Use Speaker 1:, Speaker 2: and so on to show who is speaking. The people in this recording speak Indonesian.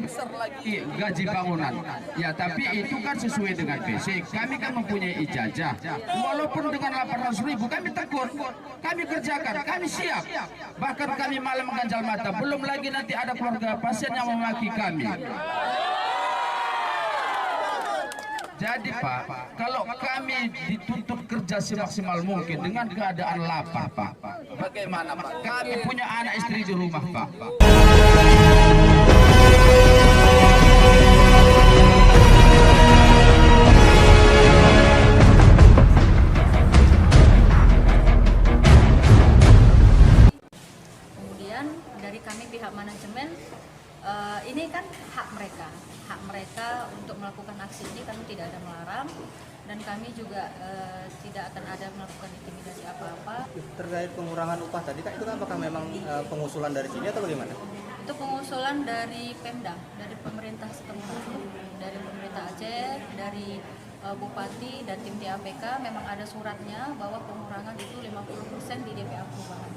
Speaker 1: besar lagi gaji bangunan. Ya, tapi itu kan sesuai dengan basic. Kami kan mempunyai ijazah. Walaupun dengan 800.000 kami tegur, kami kerjakan, kami siap. Bahkan kami malam mengganjal mata. Belum lagi nanti ada keluarga pasien yang memaki kami. Jadi Pak, kalau kami dituntut kerja semaksimal mungkin dengan keadaan lapar Pak, bagaimana Pak? Kami punya anak istri di rumah Pak.
Speaker 2: Kemudian dari kami pihak manajemen, ini kan hak mereka untuk melakukan aksi ini, kami tidak ada melarang dan kami juga tidak akan ada melakukan intimidasi apa-apa.
Speaker 3: Terkait pengurangan upah tadi Kak, itu kan apakah memang pengusulan dari sini atau bagaimana?
Speaker 2: Itu pengusulan dari Pemda, dari pemerintah setempat, dari pemerintah Aceh, dari Bupati dan tim DAPK. Memang ada suratnya bahwa pengurangan itu 50% di DPA perubahan.